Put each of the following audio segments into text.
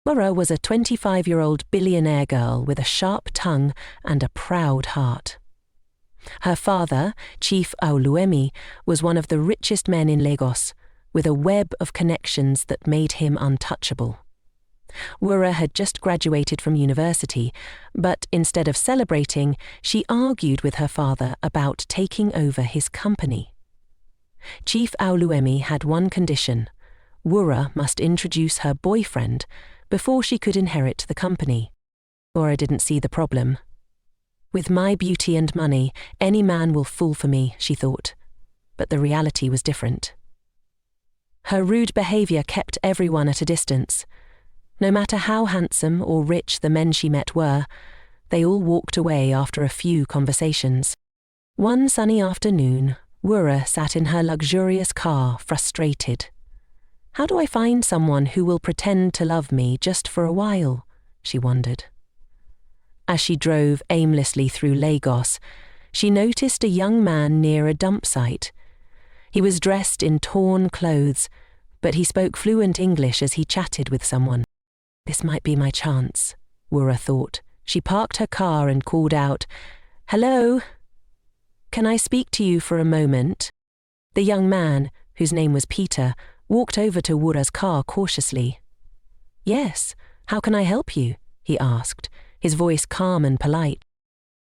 Wura was a 25-year-old billionaire girl with a sharp tongue and a proud heart. Her father, Chief Oluemi, was one of the richest men in Lagos, with a web of connections that made him untouchable. Wura had just graduated from university, but instead of celebrating, she argued with her father about taking over his company. Chief Oluemi had one condition: Wura must introduce her boyfriend before she could inherit the company. Wura didn't see the problem. With my beauty and money, any man will fall for me, she thought. But the reality was different. Her rude behaviour kept everyone at a distance. No matter how handsome or rich the men she met were, they all walked away after a few conversations. One sunny afternoon, Wura sat in her luxurious car, frustrated. How do I find someone who will pretend to love me just for a while? She wondered. As she drove aimlessly through Lagos, she noticed a young man near a dump site. He was dressed in torn clothes, but he spoke fluent English as he chatted with someone. This might be my chance, Wura thought. She parked her car and called out, "Hello? Can I speak to you for a moment?" The young man, whose name was Peter, walked over to Wura's car cautiously. "Yes, how can I help you?" he asked, his voice calm and polite.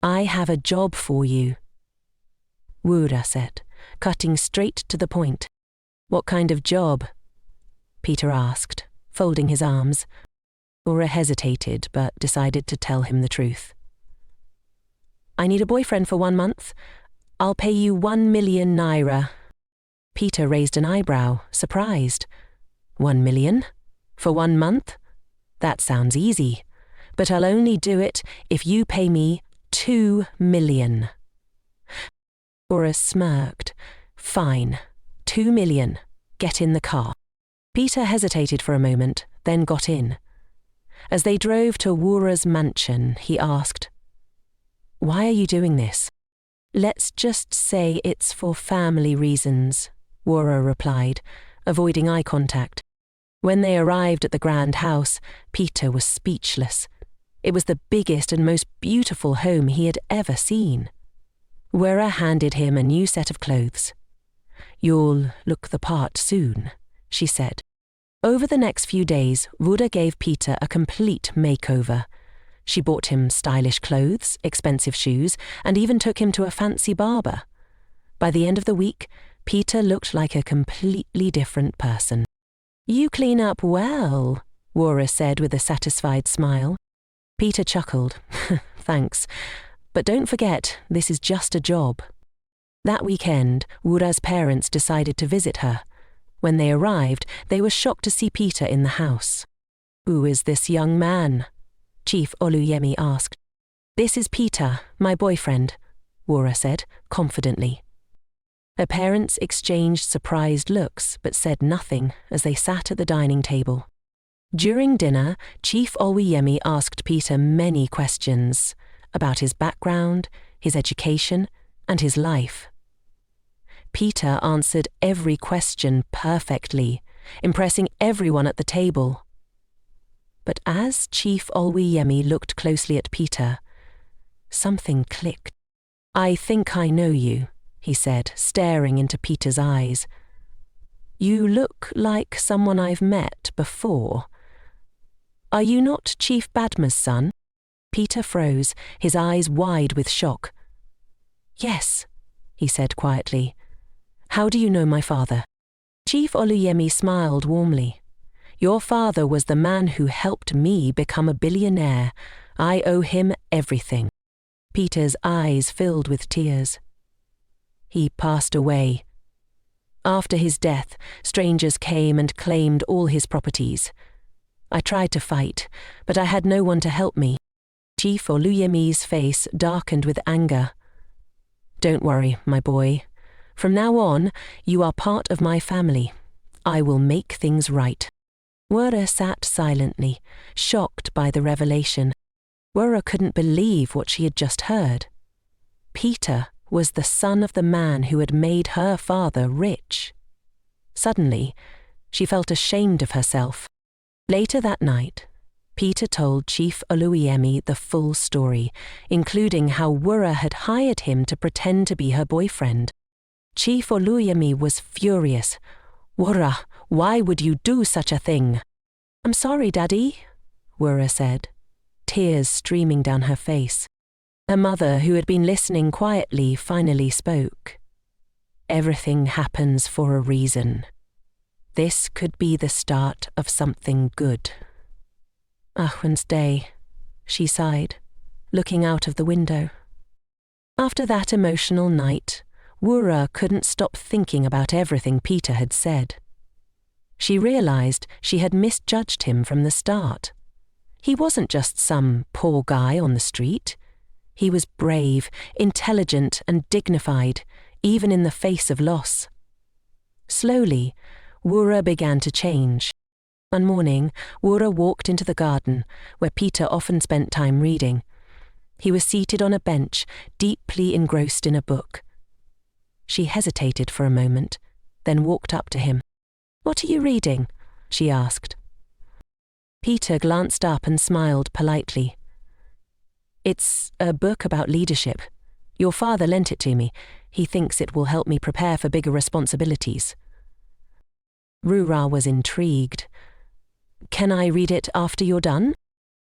"I have a job for you," Wura said, cutting straight to the point. "What kind of job?" Peter asked, folding his arms. Wura hesitated, but decided to tell him the truth. "I need a boyfriend for 1 month. I'll pay you 1 million naira. Peter raised an eyebrow, surprised. 1 million? For 1 month? That sounds easy, but I'll only do it if you pay me 2 million. Wura smirked. "Fine, 2 million. Get in the car." Peter hesitated for a moment, then got in. As they drove to Wura's mansion, he asked, "Why are you doing this?" "Let's just say it's for family reasons," Wura replied, avoiding eye contact. When they arrived at the grand house, Peter was speechless. It was the biggest and most beautiful home he had ever seen. Wura handed him a new set of clothes. "You'll look the part soon," she said. Over the next few days, Wura gave Peter a complete makeover. She bought him stylish clothes, expensive shoes, and even took him to a fancy barber. By the end of the week, Peter looked like a completely different person. "You clean up well," Wura said with a satisfied smile. Peter chuckled. "Thanks, but don't forget, this is just a job." That weekend, Wura's parents decided to visit her. When they arrived, they were shocked to see Peter in the house. "Who is this young man?" Chief Oluemi asked. "This is Peter, my boyfriend," Wura said, confidently. Her parents exchanged surprised looks but said nothing as they sat at the dining table. During dinner, Chief Oluemi asked Peter many questions about his background, his education, and his life. Peter answered every question perfectly, impressing everyone at the table. But as Chief Oluemi looked closely at Peter, something clicked. "I think I know you," he said, staring into Peter's eyes. "You look like someone I've met before. Are you not Chief Badmer's son?" Peter froze, his eyes wide with shock. "Yes," he said quietly. "How do you know my father?" Chief Oluemi smiled warmly. "Your father was the man who helped me become a billionaire. I owe him everything." Peter's eyes filled with tears. "He passed away. After his death, strangers came and claimed all his properties. I tried to fight, but I had no one to help me." Chief Oluemi's face darkened with anger. "Don't worry, my boy. From now on, you are part of my family. I will make things right." Wura sat silently, shocked by the revelation. Wura couldn't believe what she had just heard. Peter was the son of the man who had made her father rich. Suddenly, she felt ashamed of herself. Later that night, Peter told Chief Oluwayemi the full story, including how Wura had hired him to pretend to be her boyfriend. Chief Oluwayemi was furious. "Wura, why would you do such a thing?" "I'm sorry, Daddy," Wura said, tears streaming down her face. Her mother, who had been listening quietly, finally spoke. "Everything happens for a reason. This could be the start of something good." "Wednesday," she sighed, looking out of the window. After that emotional night, Wura couldn't stop thinking about everything Peter had said. She realized she had misjudged him from the start. He wasn't just some poor guy on the street. He was brave, intelligent, and dignified, even in the face of loss. Slowly, Wura began to change. One morning, Wura walked into the garden, where Peter often spent time reading. He was seated on a bench, deeply engrossed in a book. She hesitated for a moment, then walked up to him. "What are you reading?" she asked. Peter glanced up and smiled politely. "It's a book about leadership. Your father lent it to me. He thinks it will help me prepare for bigger responsibilities." Wura was intrigued. "Can I read it after you're done?"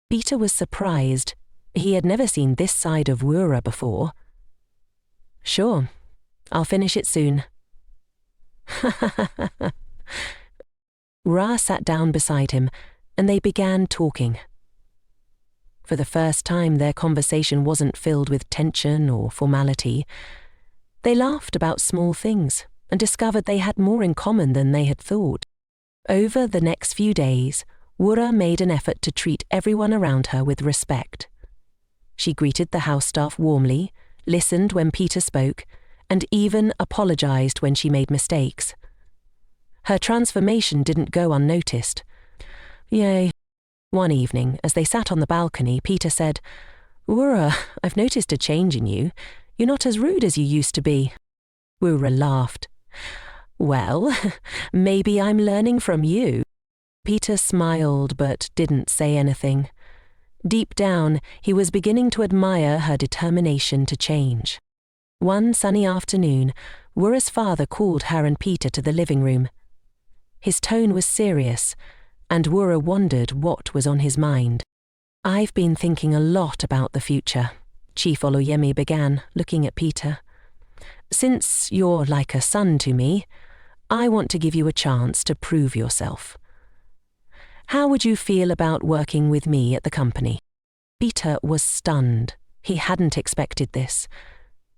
Peter was surprised. He had never seen this side of Wura before. "Sure, I'll finish it soon." Ra sat down beside him, and they began talking. For the first time, their conversation wasn't filled with tension or formality. They laughed about small things and discovered they had more in common than they had thought. Over the next few days, Wura made an effort to treat everyone around her with respect. She greeted the house staff warmly, listened when Peter spoke, and even apologized when she made mistakes. Her transformation didn't go unnoticed. Yay. One evening, as they sat on the balcony, Peter said, "Wura, I've noticed a change in you. You're not as rude as you used to be." Wura laughed. "Well, maybe I'm learning from you." Peter smiled but didn't say anything. Deep down, he was beginning to admire her determination to change. One sunny afternoon, Wura's father called her and Peter to the living room. His tone was serious, and Wura wondered what was on his mind. "I've been thinking a lot about the future," Chief Oluwayemi began, looking at Peter. "Since you're like a son to me, I want to give you a chance to prove yourself. How would you feel about working with me at the company?" Peter was stunned. He hadn't expected this.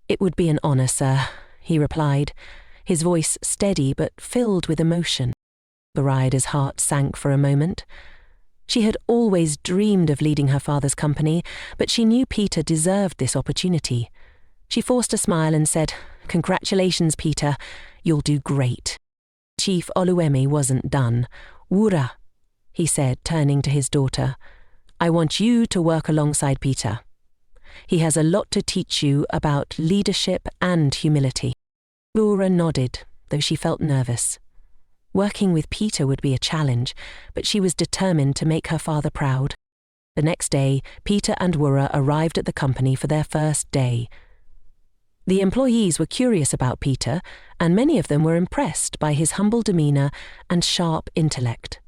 "It would be an honor, sir," he replied, his voice steady but filled with emotion. Wura's heart sank for a moment. She had always dreamed of leading her father's company, but she knew Peter deserved this opportunity. She forced a smile and said, "Congratulations, Peter. You'll do great." Chief Oluwayemi wasn't done. "Wura," he said, turning to his daughter, "I want you to work alongside Peter. He has a lot to teach you about leadership and humility." Wura nodded, though she felt nervous. Working with Peter would be a challenge, but she was determined to make her father proud. The next day, Peter and Wura arrived at the company for their first day. The employees were curious about Peter, and many of them were impressed by his humble demeanor and sharp intellect.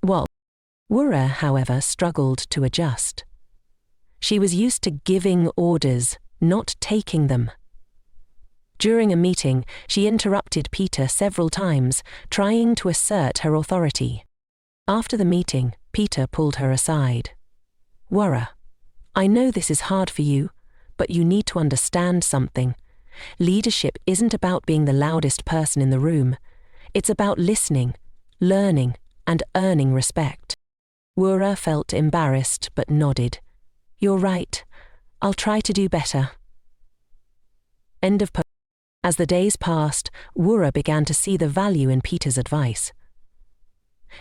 Wura, however, struggled to adjust. She was used to giving orders, not taking them. During a meeting, she interrupted Peter several times, trying to assert her authority. After the meeting, Peter pulled her aside. "Wura, I know this is hard for you, but you need to understand something. Leadership isn't about being the loudest person in the room. It's about listening, learning, and earning respect." Wura felt embarrassed but nodded. "You're right. I'll try to do better." End of post. As the days passed, Wura began to see the value in Peter's advice.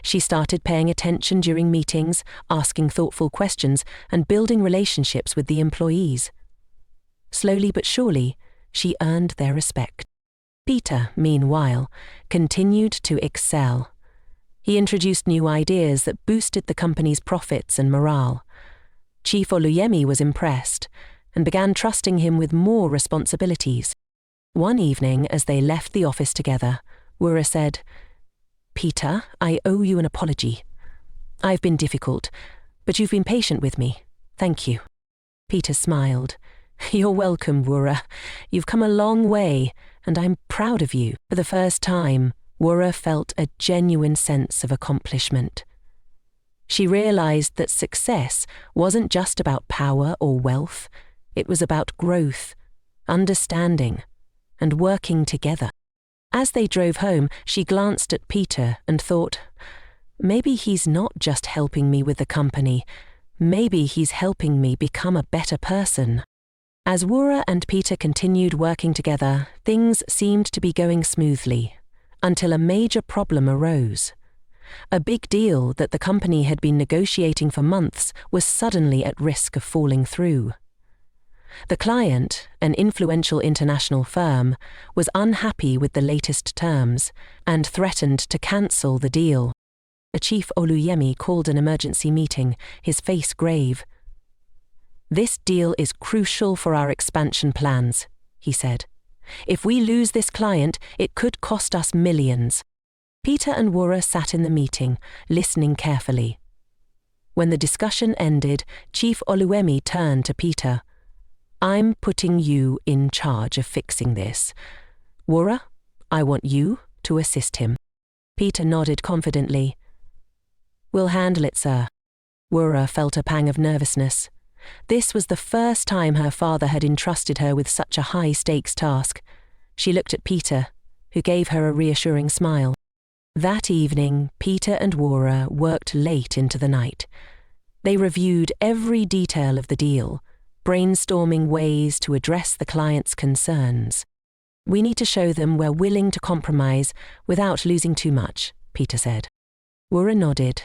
She started paying attention during meetings, asking thoughtful questions, and building relationships with the employees. Slowly but surely, she earned their respect. Peter, meanwhile, continued to excel. He introduced new ideas that boosted the company's profits and morale. Chief Oluyemi was impressed and began trusting him with more responsibilities. One evening, as they left the office together, Wura said, "Peter, I owe you an apology. I've been difficult, but you've been patient with me. Thank you." Peter smiled. "You're welcome, Wura. You've come a long way, and I'm proud of you." For the first time, Wura felt a genuine sense of accomplishment. She realized that success wasn't just about power or wealth. It was about growth, understanding, and working together. As they drove home, she glanced at Peter and thought, maybe he's not just helping me with the company. Maybe he's helping me become a better person. As Wura and Peter continued working together, things seemed to be going smoothly, until a major problem arose. A big deal that the company had been negotiating for months was suddenly at risk of falling through. The client, an influential international firm, was unhappy with the latest terms and threatened to cancel the deal. Chief Oluyemi called an emergency meeting, his face grave. "This deal is crucial for our expansion plans," he said. "If we lose this client, it could cost us millions." Peter and Wura sat in the meeting, listening carefully. When the discussion ended, Chief Oluyemi turned to Peter. "I'm putting you in charge of fixing this. Wura, I want you to assist him." Peter nodded confidently. "We'll handle it, sir." Wura felt a pang of nervousness. This was the first time her father had entrusted her with such a high-stakes task. She looked at Peter, who gave her a reassuring smile. That evening, Peter and Wura worked late into the night. They reviewed every detail of the deal, brainstorming ways to address the client's concerns. "We need to show them we're willing to compromise without losing too much," Peter said. Wura nodded.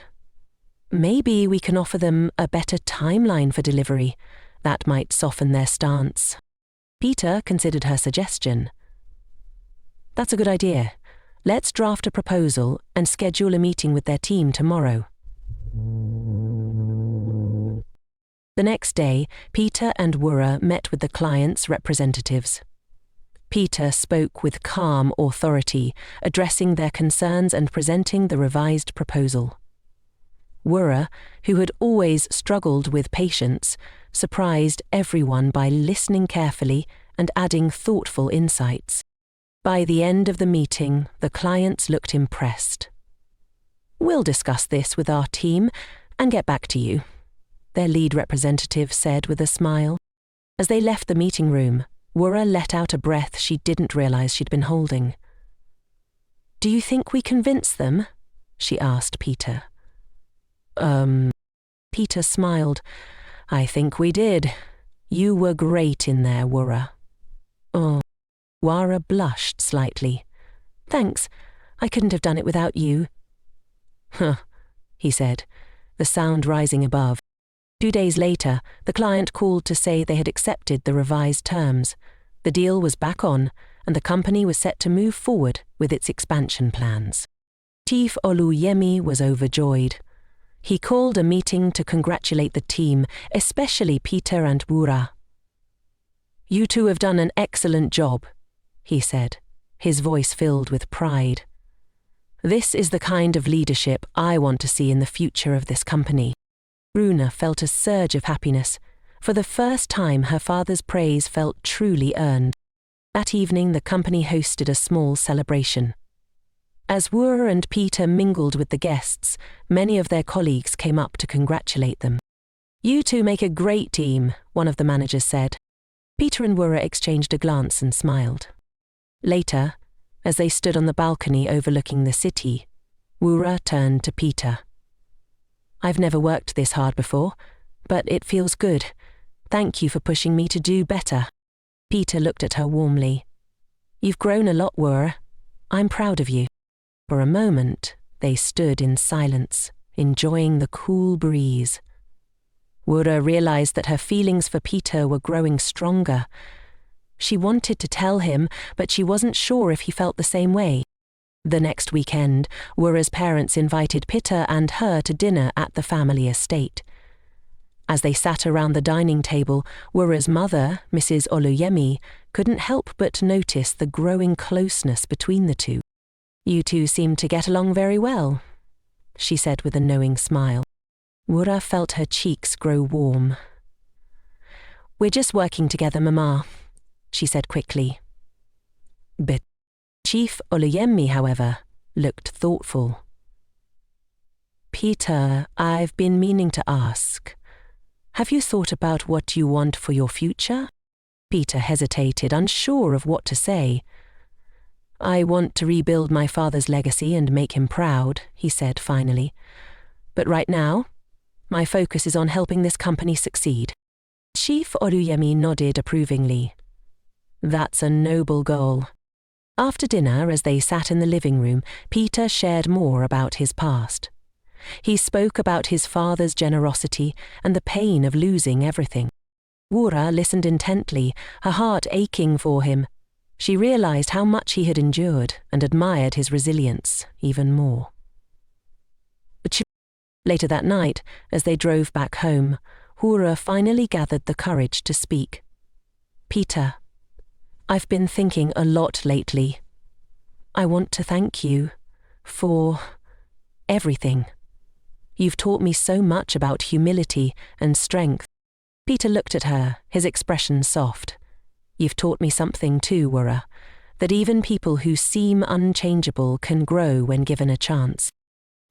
"Maybe we can offer them a better timeline for delivery. That might soften their stance." Peter considered her suggestion. "That's a good idea. Let's draft a proposal and schedule a meeting with their team tomorrow." The next day, Peter and Wura met with the client's representatives. Peter spoke with calm authority, addressing their concerns and presenting the revised proposal. Wura, who had always struggled with patience, surprised everyone by listening carefully and adding thoughtful insights. By the end of the meeting, the clients looked impressed. "We'll discuss this with our team and get back to you," their lead representative said with a smile. As they left the meeting room, Wura let out a breath she didn't realize she'd been holding. "Do you think we convinced them?" she asked Peter. Peter smiled. "I think we did. You were great in there, Wura." "Oh." Wura blushed slightly. "Thanks. I couldn't have done it without you." "Huh," he said, the sound rising above. 2 days later, the client called to say they had accepted the revised terms. The deal was back on, and the company was set to move forward with its expansion plans. Chief Oluyemi was overjoyed. He called a meeting to congratulate the team, especially Peter and Wura. "You two have done an excellent job," he said, his voice filled with pride. "This is the kind of leadership I want to see in the future of this company." Runa felt a surge of happiness. For the first time, her father's praise felt truly earned. That evening, the company hosted a small celebration. As Wura and Peter mingled with the guests, many of their colleagues came up to congratulate them. "You two make a great team," one of the managers said. Peter and Wura exchanged a glance and smiled. Later, as they stood on the balcony overlooking the city, Wura turned to Peter. "I've never worked this hard before, but it feels good. Thank you for pushing me to do better." Peter looked at her warmly. "You've grown a lot, Wura. I'm proud of you." For a moment, they stood in silence, enjoying the cool breeze. Wura realized that her feelings for Peter were growing stronger. She wanted to tell him, but she wasn't sure if he felt the same way. The next weekend, Wura's parents invited Pitta and her to dinner at the family estate. As they sat around the dining table, Wura's mother, Mrs. Oluyemi, couldn't help but notice the growing closeness between the two. "You two seem to get along very well," she said with a knowing smile. Wura felt her cheeks grow warm. "We're just working together, Mama," she said quickly. But Chief Oluyemi, however, looked thoughtful. "Peter, I've been meaning to ask. Have you thought about what you want for your future?" Peter hesitated, unsure of what to say. "I want to rebuild my father's legacy and make him proud," he said finally. "But right now, my focus is on helping this company succeed." Chief Oluyemi nodded approvingly. "That's a noble goal." After dinner, as they sat in the living room, Peter shared more about his past. He spoke about his father's generosity and the pain of losing everything. Wura listened intently, her heart aching for him. She realized how much he had endured and admired his resilience even more. Later that night, as they drove back home, Wura finally gathered the courage to speak. "Peter, I've been thinking a lot lately. I want to thank you for everything. You've taught me so much about humility and strength." Peter looked at her, his expression soft. "You've taught me something too, Wura, that even people who seem unchangeable can grow when given a chance."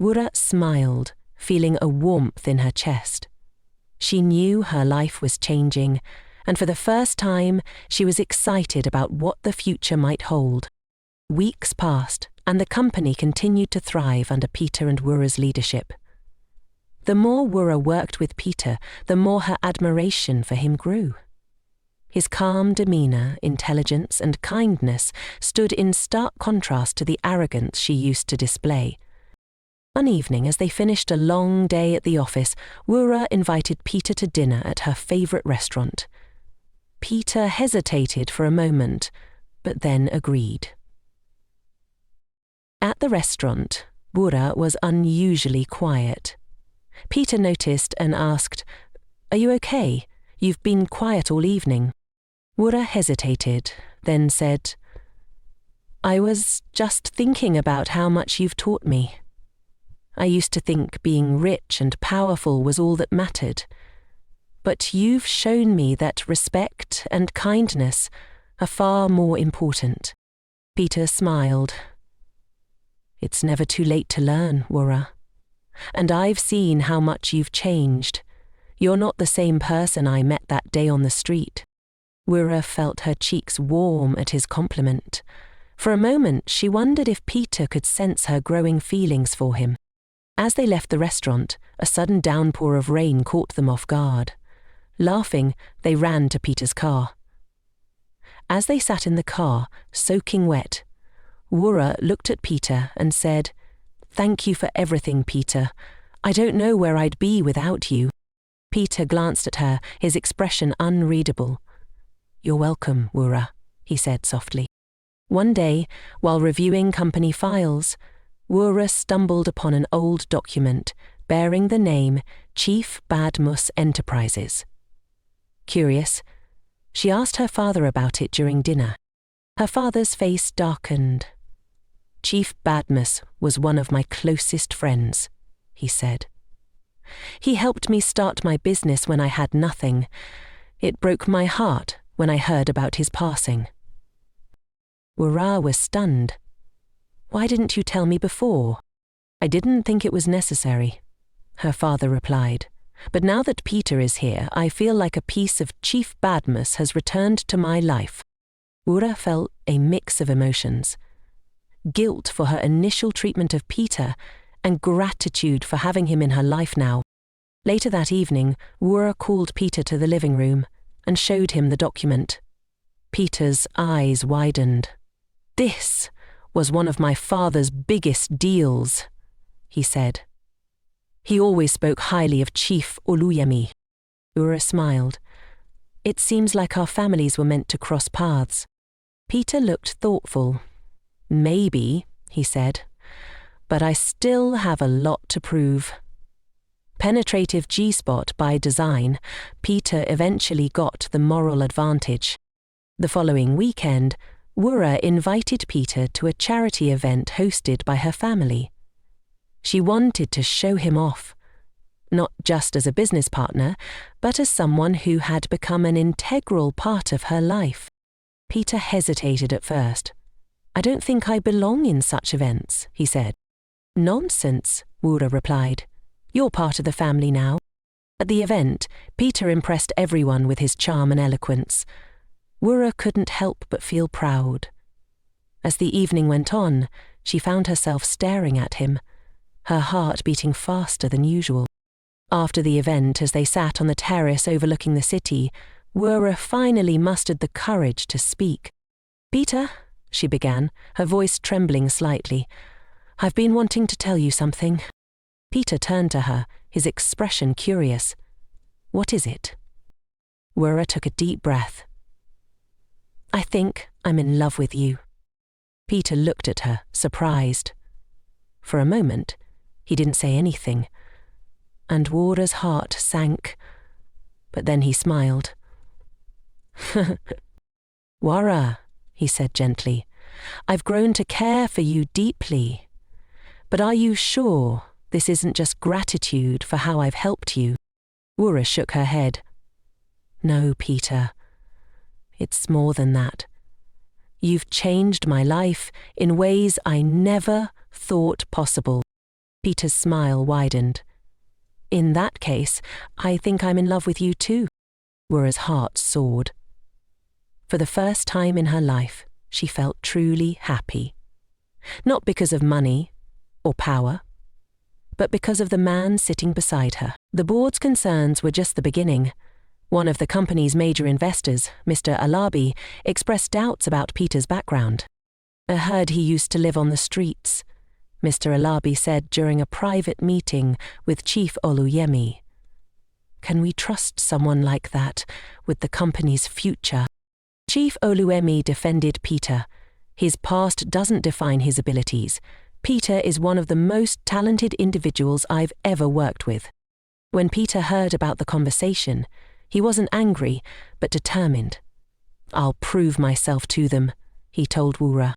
Wura smiled, feeling a warmth in her chest. She knew her life was changing, and for the first time she was excited about what the future might hold. Weeks passed, and the company continued to thrive under Peter and Wura's leadership. The more Wura worked with Peter, the more her admiration for him grew. His calm demeanor, intelligence, and kindness stood in stark contrast to the arrogance she used to display. One evening, as they finished a long day at the office, Wura invited Peter to dinner at her favorite restaurant. Peter hesitated for a moment, but then agreed. At the restaurant, Wura was unusually quiet. Peter noticed and asked, "Are you okay? You've been quiet all evening." Wura hesitated, then said, "I was just thinking about how much you've taught me. I used to think being rich and powerful was all that mattered. But you've shown me that respect and kindness are far more important." Peter smiled. "It's never too late to learn, Wura. And I've seen how much you've changed. You're not the same person I met that day on the street." Wura felt her cheeks warm at his compliment. For a moment, she wondered if Peter could sense her growing feelings for him. As they left the restaurant, a sudden downpour of rain caught them off guard. Laughing, they ran to Peter's car. As they sat in the car, soaking wet, Wura looked at Peter and said, "Thank you for everything, Peter. I don't know where I'd be without you." Peter glanced at her, his expression unreadable. "You're welcome, Wura," he said softly. One day, while reviewing company files, Wura stumbled upon an old document bearing the name Chief Badmus Enterprises. Curious, she asked her father about it during dinner. Her father's face darkened. "Chief Badmus was one of my closest friends," he said. "He helped me start my business when I had nothing. It broke my heart when I heard about his passing." Wura was stunned. "Why didn't you tell me before?" "I didn't think it was necessary," her father replied. "But now that Peter is here, I feel like a piece of Chief Badmus has returned to my life." Wura felt a mix of emotions. Guilt for her initial treatment of Peter and gratitude for having him in her life now. Later that evening, Wura called Peter to the living room and showed him the document. Peter's eyes widened. "This was one of my father's biggest deals," he said. "He always spoke highly of Chief Oluyemi." Wura smiled. "It seems like our families were meant to cross paths." Peter looked thoughtful. "Maybe, he said, "but I still have a lot to prove." Penetrative G-spot by design, Peter eventually got the moral advantage. The following weekend, Wura invited Peter to a charity event hosted by her family. She wanted to show him off, not just as a business partner, but as someone who had become an integral part of her life. Peter hesitated at first. "I don't think I belong in such events," he said. "Nonsense," Wura replied. "You're part of the family now." At the event, Peter impressed everyone with his charm and eloquence. Wura couldn't help but feel proud. As the evening went on, she found herself staring at him, her heart beating faster than usual. After the event, as they sat on the terrace overlooking the city, Wura finally mustered the courage to speak. "Peter," she began, her voice trembling slightly, "I've been wanting to tell you something." Peter turned to her, his expression curious. "What is it?" Wura took a deep breath. "I think I'm in love with you." Peter looked at her, surprised. For a moment, he didn't say anything, and Wura's heart sank, but then he smiled. "Wura," he said gently, "I've grown to care for you deeply. But are you sure this isn't just gratitude for how I've helped you?" Wura shook her head. "No, Peter. It's more than that. You've changed my life in ways I never thought possible." Peter's smile widened. "In that case, I think I'm in love with you too." Wura's heart soared. For the first time in her life, she felt truly happy. Not because of money or power, but because of the man sitting beside her. The board's concerns were just the beginning. One of the company's major investors, Mr. Alabi, expressed doubts about Peter's background. "I heard he used to live on the streets," Mr. Alabi said during a private meeting with Chief Oluyemi. "Can we trust someone like that with the company's future?" Chief Oluyemi defended Peter. "His past doesn't define his abilities. Peter is one of the most talented individuals I've ever worked with." When Peter heard about the conversation, he wasn't angry, but determined. "I'll prove myself to them," he told Wura.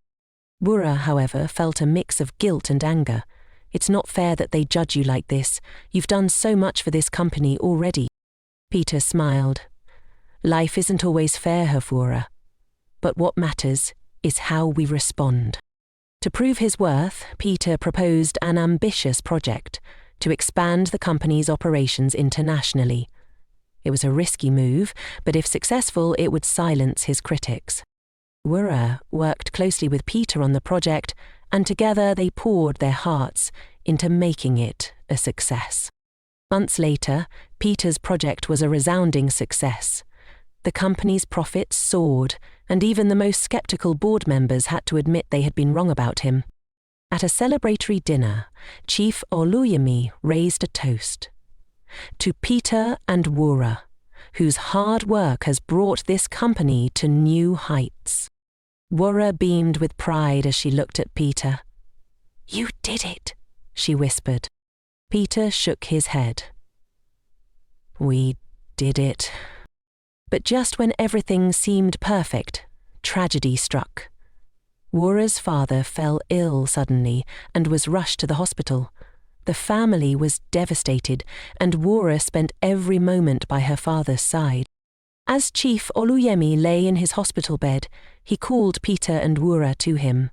Wura, however, felt a mix of guilt and anger. "It's not fair that they judge you like this. You've done so much for this company already." Peter smiled. "Life isn't always fair, Wura. But what matters is how we respond." To prove his worth, Peter proposed an ambitious project to expand the company's operations internationally. It was a risky move, but if successful, it would silence his critics. Wura worked closely with Peter on the project, and together they poured their hearts into making it a success. Months later, Peter's project was a resounding success. The company's profits soared, and even the most skeptical board members had to admit they had been wrong about him. At a celebratory dinner, Chief Oluyemi raised a toast. "To Peter and Wura, whose hard work has brought this company to new heights." Wura beamed with pride as she looked at Peter. "You did it," she whispered. Peter shook his head. "We did it." But just when everything seemed perfect, tragedy struck. Wura's father fell ill suddenly and was rushed to the hospital. The family was devastated, and Wura spent every moment by her father's side. As Chief Oluyemi lay in his hospital bed, he called Peter and Wura to him.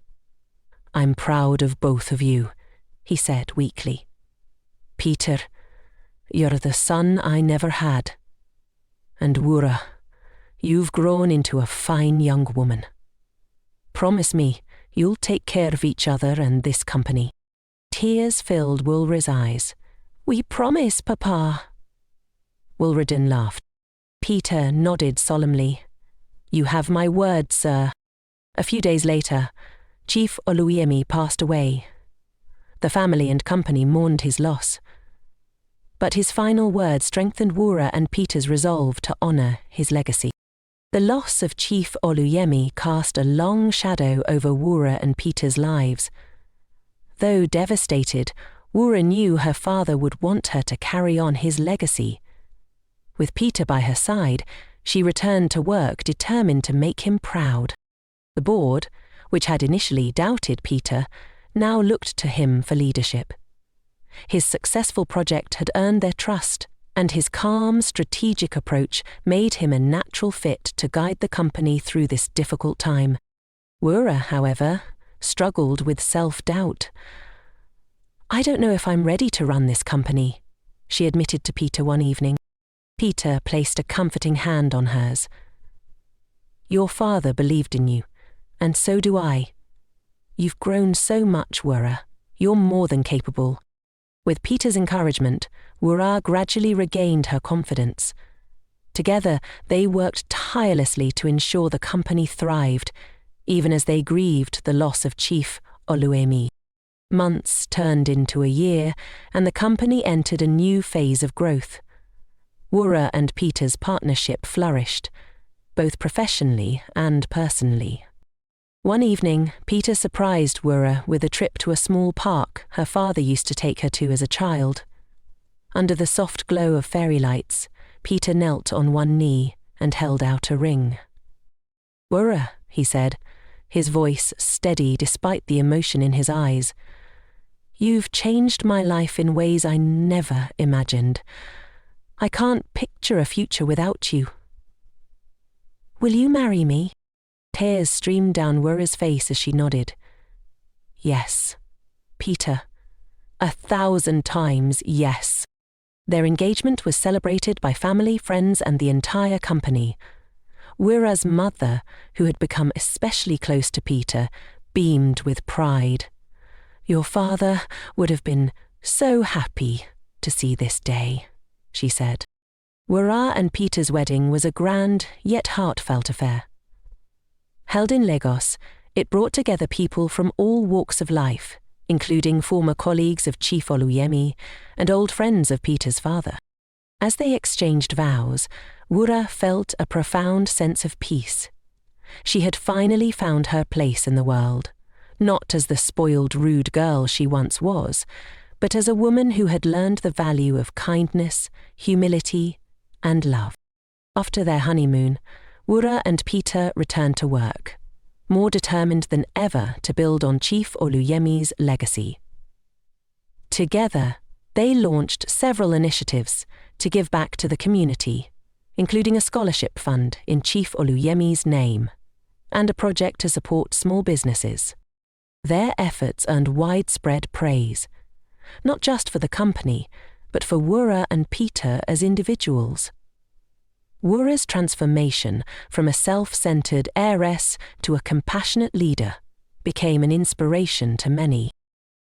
"I'm proud of both of you," he said weakly. "Peter, you're the son I never had. And Wura, you've grown into a fine young woman. Promise me you'll take care of each other and this company." Tears filled Wulra's eyes. "We promise, Papa." Wulradin laughed. Peter nodded solemnly. "You have my word, sir." A few days later, Chief Oluyemi passed away. The family and company mourned his loss. But his final words strengthened Wura and Peter's resolve to honour his legacy. The loss of Chief Oluyemi cast a long shadow over Wura and Peter's lives. Though devastated, Wura knew her father would want her to carry on his legacy. With Peter by her side, she returned to work determined to make him proud. The board, which had initially doubted Peter, now looked to him for leadership. His successful project had earned their trust, and his calm, strategic approach made him a natural fit to guide the company through this difficult time. Wura, however, struggled with self-doubt. "I don't know if I'm ready to run this company," she admitted to Peter one evening. Peter placed a comforting hand on hers. "Your father believed in you, and so do I. You've grown so much, Wura. You're more than capable." With Peter's encouragement, Wura gradually regained her confidence. Together, they worked tirelessly to ensure the company thrived, even as they grieved the loss of Chief Oluemi. Months turned into a year, and the company entered a new phase of growth. Wura and Peter's partnership flourished, both professionally and personally. One evening, Peter surprised Wura with a trip to a small park her father used to take her to as a child. Under the soft glow of fairy lights, Peter knelt on one knee and held out a ring. "Wura," he said, his voice steady despite the emotion in his eyes, "you've changed my life in ways I never imagined. I can't picture a future without you. Will you marry me?" Tears streamed down Wura's face as she nodded. "Yes, Peter. 1,000 times yes." Their engagement was celebrated by family, friends, and the entire company. Wura's mother, who had become especially close to Peter, beamed with pride. "Your father would have been so happy to see this day," she said. Wura and Peter's wedding was a grand yet heartfelt affair. Held in Lagos, it brought together people from all walks of life, including former colleagues of Chief Oluyemi and old friends of Peter's father. As they exchanged vows, Wura felt a profound sense of peace. She had finally found her place in the world, not as the spoiled, rude girl she once was, but as a woman who had learned the value of kindness, humility, and love. After their honeymoon, Wura and Peter returned to work, more determined than ever to build on Chief Oluyemi's legacy. Together, they launched several initiatives to give back to the community, including a scholarship fund in Chief Oluyemi's name, and a project to support small businesses. Their efforts earned widespread praise, not just for the company, but for Wura and Peter as individuals. Wura's transformation from a self-centered heiress to a compassionate leader became an inspiration to many.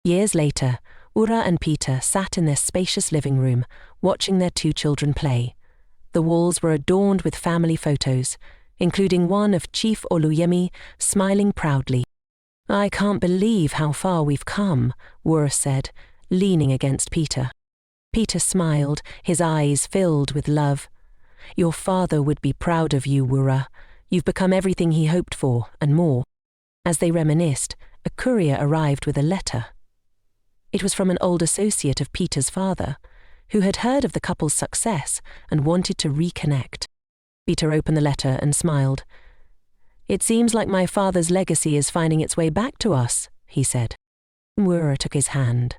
Years later, Wura and Peter sat in their spacious living room, watching their 2 children play. The walls were adorned with family photos, including one of Chief Oluyemi smiling proudly. "I can't believe how far we've come," Wura said, leaning against Peter. Peter smiled, his eyes filled with love. "Your father would be proud of you, Wura. You've become everything he hoped for, and more." As they reminisced, a courier arrived with a letter. It was from an old associate of Peter's father, who had heard of the couple's success and wanted to reconnect. Peter opened the letter and smiled. "It seems like my father's legacy is finding its way back to us," he said. Wura took his hand.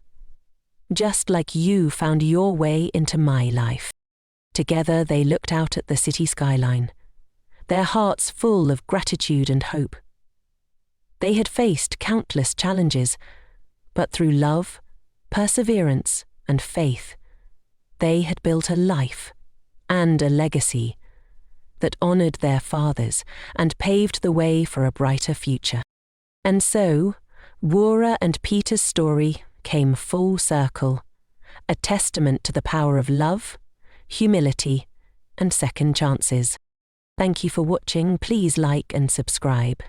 "Just like you found your way into my life." Together they looked out at the city skyline, their hearts full of gratitude and hope. They had faced countless challenges, but through love, perseverance, and faith, they had built a life and a legacy that honored their fathers and paved the way for a brighter future. And so, Wura and Peter's story came full circle, a testament to the power of love, humility, and second chances. Thank you for watching. Please like and subscribe.